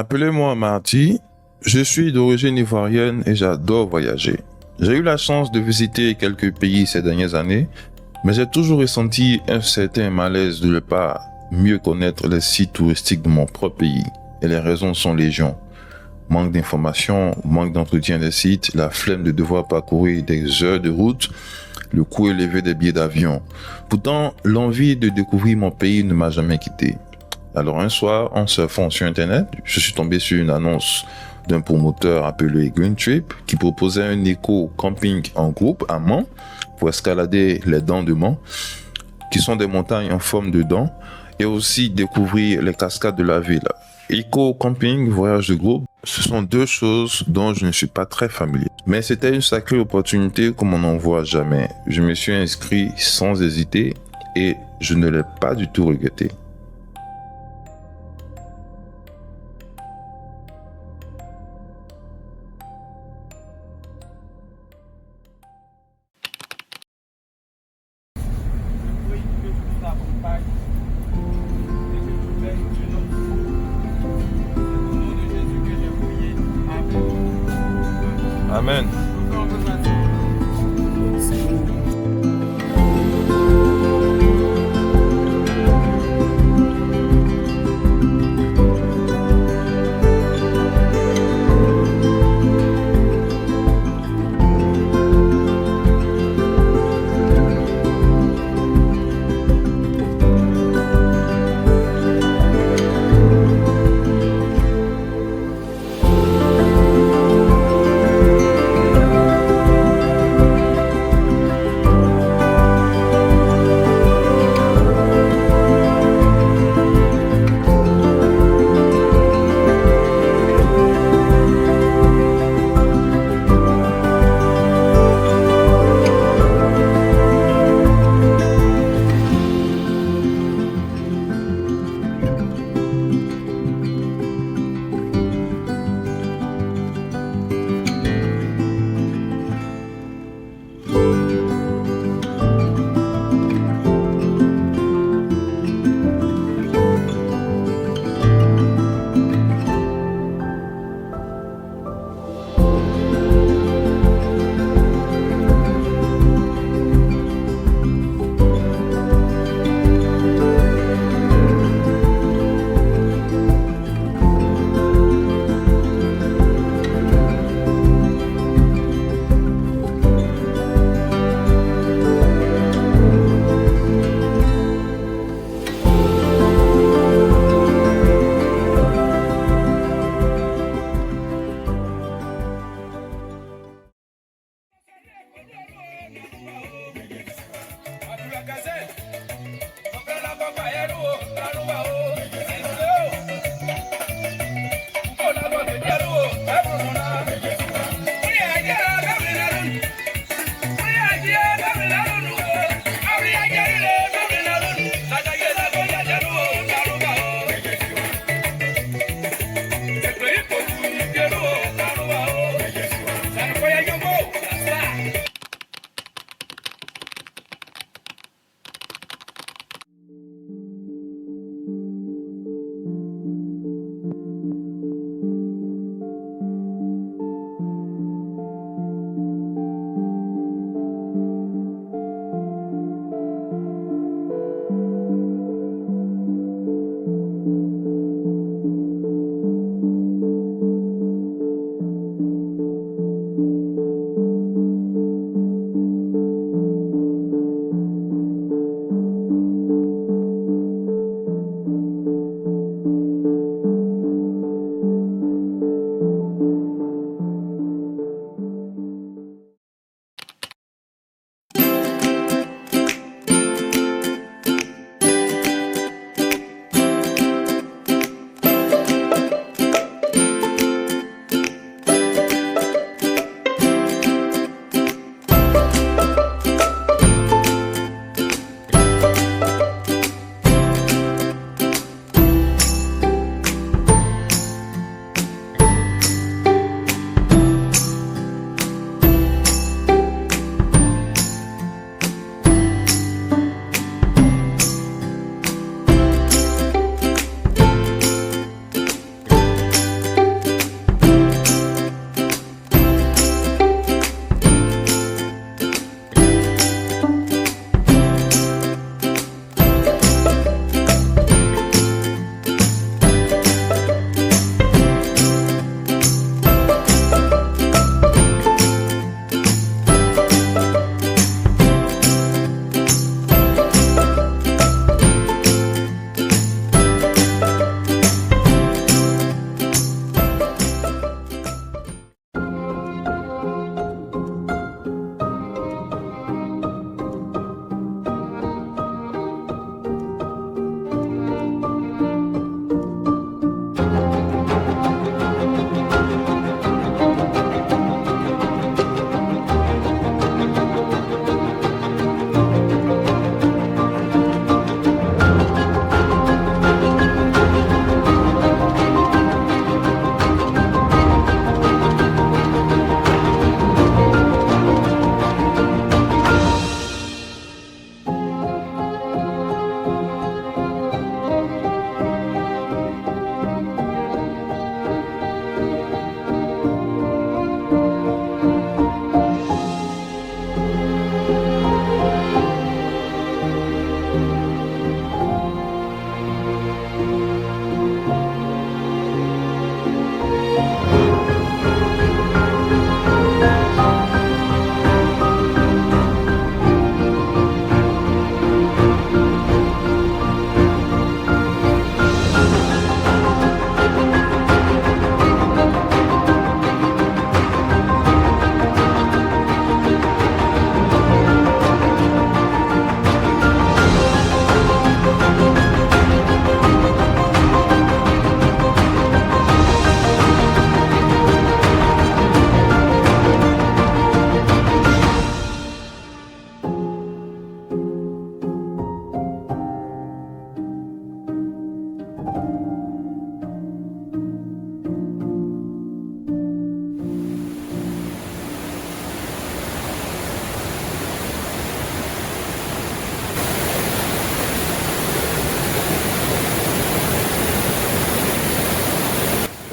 Appelez-moi Marty, je suis d'origine ivoirienne et j'adore voyager. J'ai eu la chance de visiter quelques pays ces dernières années, mais j'ai toujours ressenti un certain malaise de ne pas mieux connaître les sites touristiques de mon propre pays. Et les raisons sont légion. Manque d'informations, manque d'entretien des sites, la flemme de devoir parcourir des heures de route, le coût élevé des billets d'avion. Pourtant, l'envie de découvrir mon pays ne m'a jamais quitté. Alors un soir, en surfant sur internet, je suis tombé sur une annonce d'un promoteur appelé Green Trip qui proposait un éco-camping en groupe à Mans pour escalader les dents de Mans, qui sont des montagnes en forme de dents, et aussi découvrir les cascades de la ville. Éco-camping, voyage de groupe, ce sont deux choses dont je ne suis pas très familier. Mais c'était une sacrée opportunité comme on n'en voit jamais. Je me suis inscrit sans hésiter et je ne l'ai pas du tout regretté. Amen.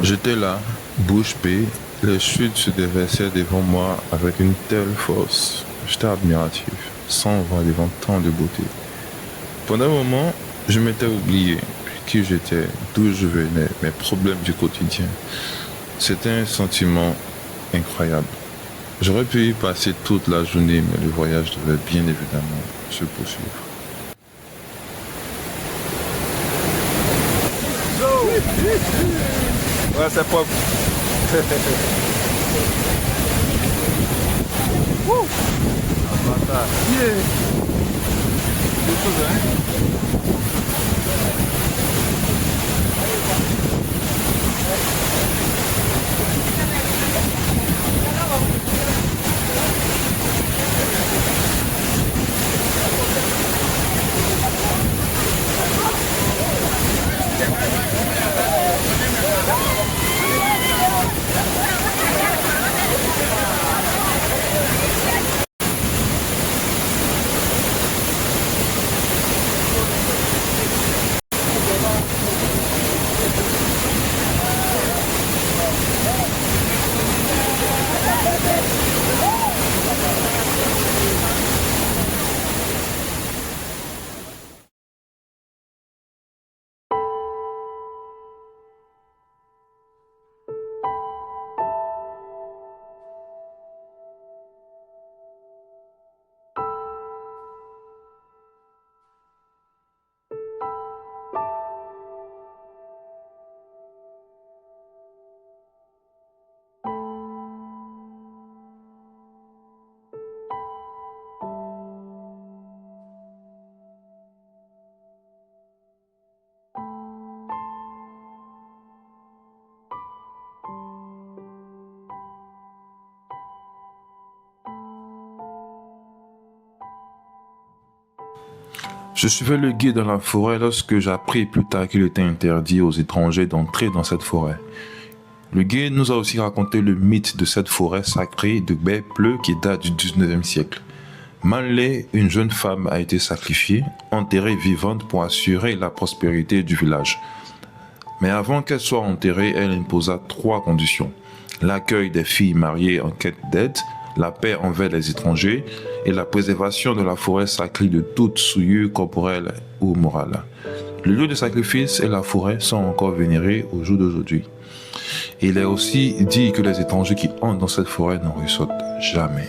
J'étais là, bouche bée, les chutes se déversaient devant moi avec une telle force. J'étais admiratif, sans voir devant tant de beauté. Pendant un moment, je m'étais oublié qui j'étais, d'où je venais, mes problèmes du quotidien. C'était un sentiment incroyable. J'aurais pu y passer toute la journée, mais le voyage devait bien évidemment se poursuivre. Ouais, c'est propre. Wouh! Yeah. Quelque chose, hein? Je suivais le guide dans la forêt lorsque j'appris plus tard qu'il était interdit aux étrangers d'entrer dans cette forêt. Le guide nous a aussi raconté le mythe de cette forêt sacrée de baies bleues qui date du 19e siècle. Manley, une jeune femme, a été sacrifiée, enterrée vivante pour assurer la prospérité du village. Mais avant qu'elle soit enterrée, elle imposa 3 conditions. L'accueil des filles mariées en quête d'aide, la paix envers les étrangers et la préservation de la forêt sacrée de toute souillure corporelle ou morale. Le lieu de sacrifice et la forêt sont encore vénérés au jour d'aujourd'hui. Et il est aussi dit que les étrangers qui entrent dans cette forêt n'en ressortent jamais.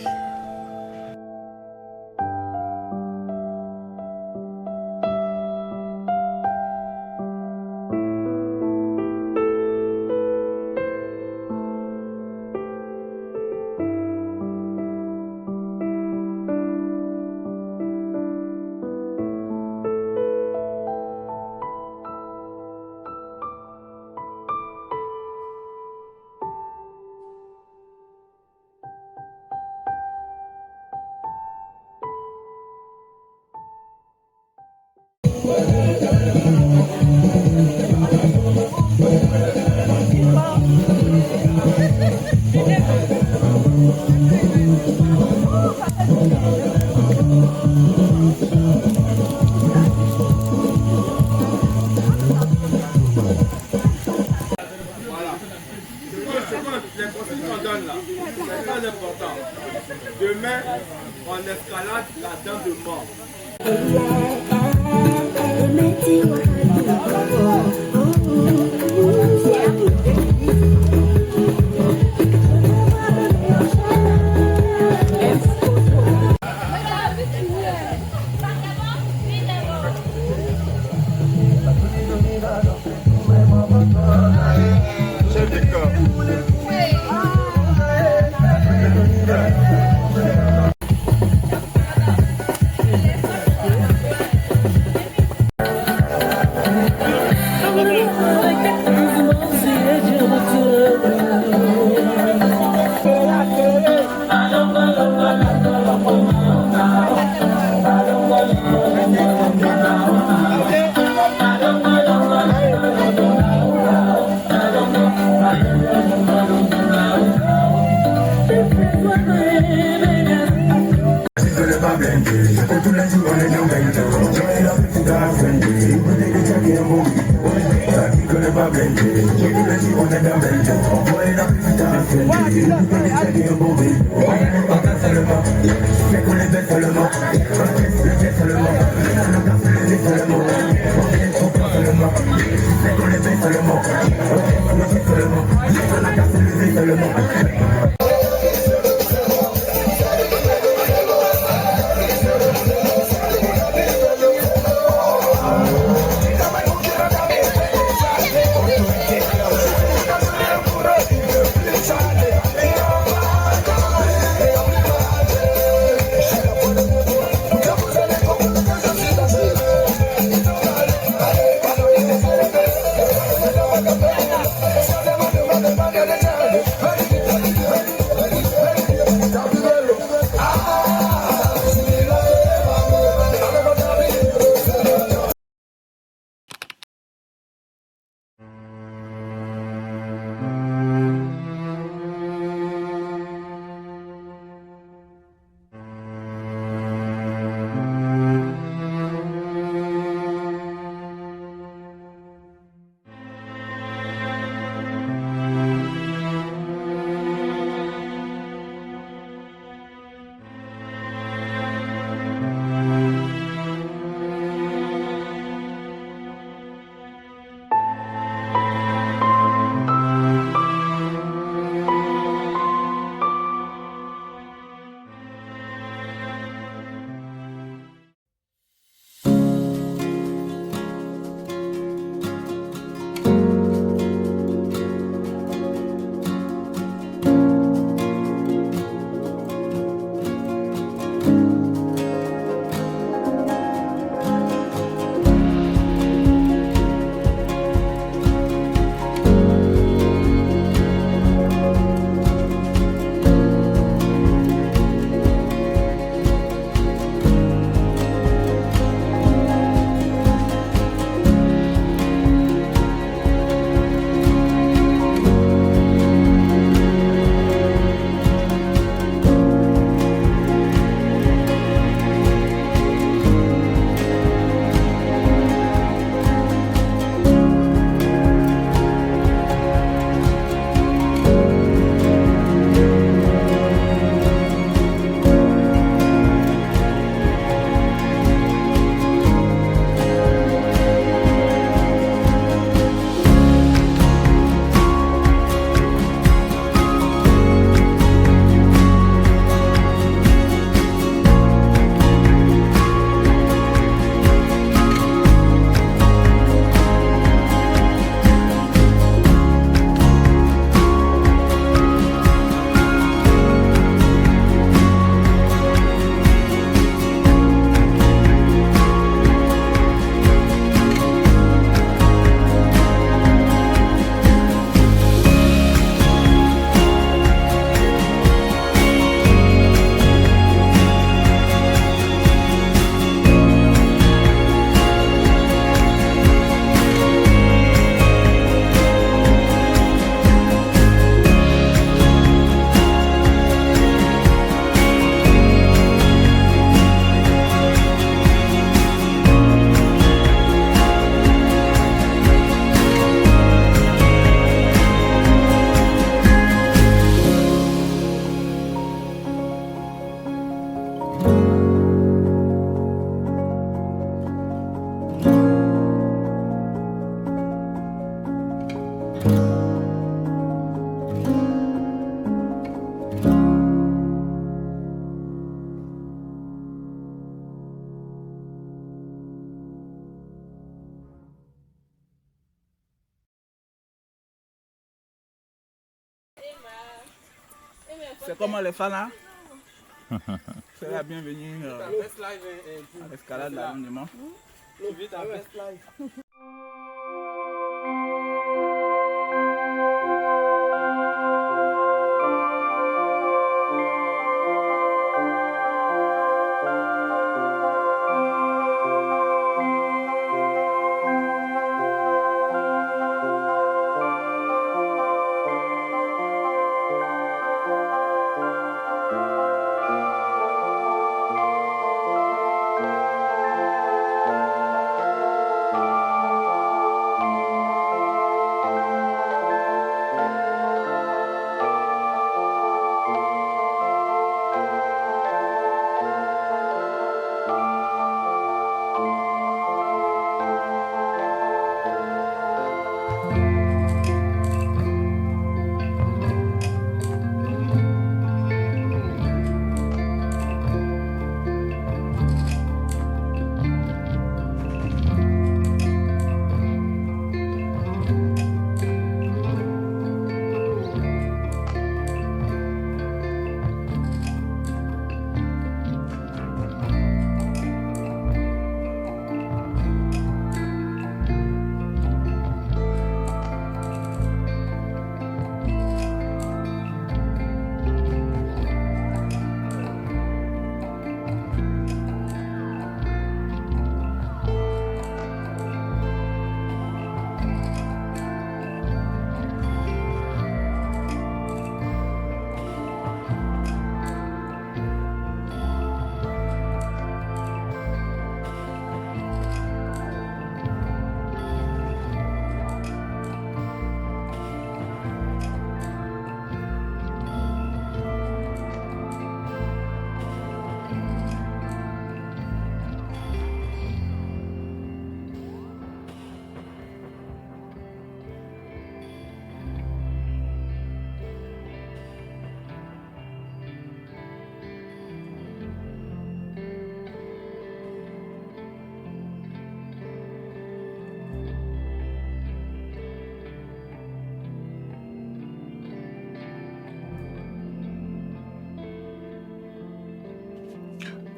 Les conseils qu'on donne là, c'est très important. Demain, on escalade la dent de mort. pas blindé. Je peux tous les jours, on est dans bento. J'ai la petite affronté. Vous êtes des tchèques et un bon. Ça dit qu'on est pas blindé. Je tous les jours, on est dans bento. J'ai la petite affronté. Vous êtes des tchèques et un bon. On est pas qu'un seulement. C'est qu'on est bête seulement. Le jet seulement. On a cassé le jet seulement. On vient trop pas seulement. C'est qu'on est bête seulement. Le jet seulement. On a cassé le jet seulement. C'est comment les fans là? C'est la bienvenue à l'escalade de la monument.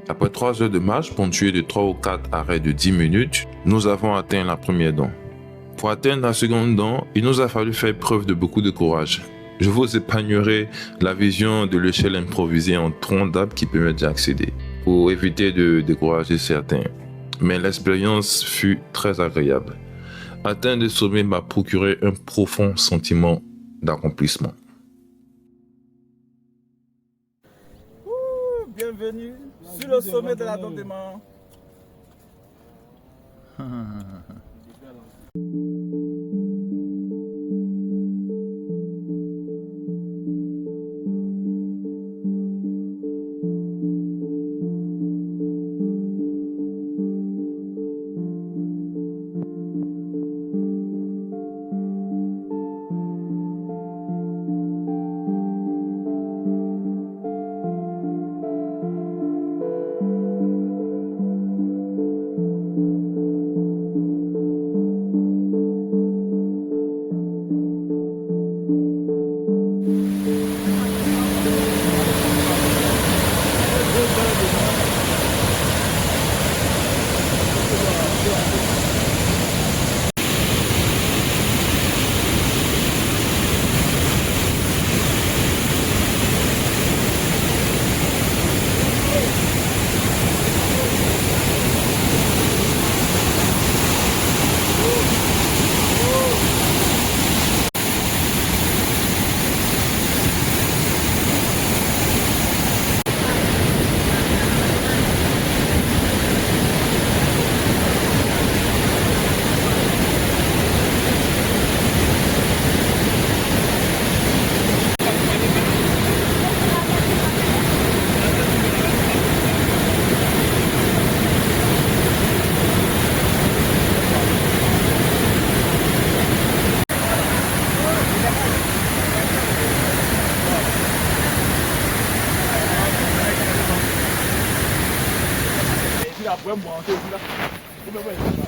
Après 3 heures de marche ponctuées de 3 ou 4 arrêts de 10 minutes, nous avons atteint la première dent. Pour atteindre la seconde dent, il nous a fallu faire preuve de beaucoup de courage. Je vous épargnerai la vision de l'échelle improvisée en tronc d'arbre qui permet d'y accéder, pour éviter de décourager certains. Mais l'expérience fut très agréable. Atteindre le sommet m'a procuré un profond sentiment d'accomplissement. Bienvenue sur le sommet de la dent des mains.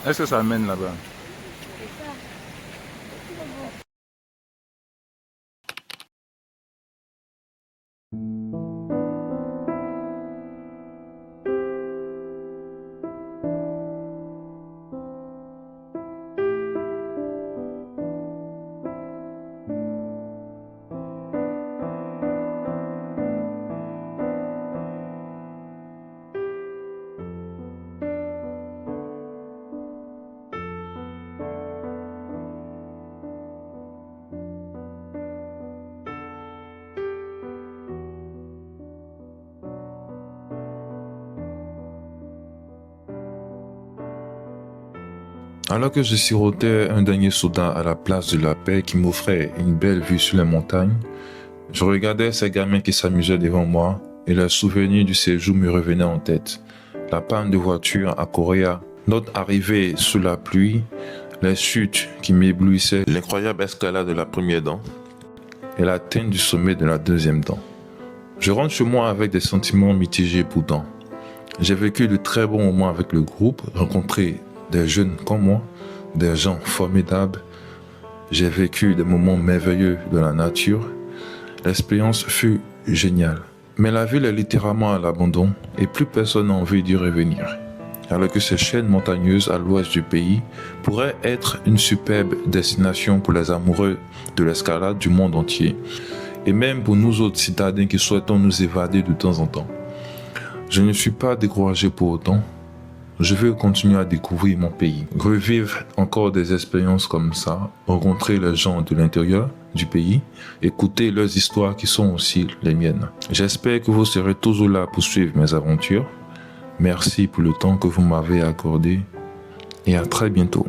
Est-ce que ça mène là-bas? Alors que je sirotais un dernier soda à la place de la paix qui m'offrait une belle vue sur les montagnes, je regardais ces gamins qui s'amusaient devant moi et le souvenir du séjour me revenait en tête. La panne de voiture à Correa, notre arrivée sous la pluie, les chutes qui m'éblouissaient, l'incroyable escalade de la première dent et l'atteinte du sommet de la deuxième dent. Je rentre chez moi avec des sentiments mitigés pourtant. J'ai vécu de très bons moments avec le groupe, rencontré des jeunes comme moi, des gens formidables. J'ai vécu des moments merveilleux de la nature. L'expérience fut géniale. Mais la ville est littéralement à l'abandon et plus personne n'a envie d'y revenir. Alors que ces chaînes montagneuses à l'ouest du pays pourraient être une superbe destination pour les amoureux de l'escalade du monde entier et même pour nous autres citadins qui souhaitons nous évader de temps en temps. Je ne suis pas découragé pour autant. Je veux continuer à découvrir mon pays, revivre encore des expériences comme ça, rencontrer les gens de l'intérieur du pays, écouter leurs histoires qui sont aussi les miennes. J'espère que vous serez toujours là pour suivre mes aventures. Merci pour le temps que vous m'avez accordé et à très bientôt.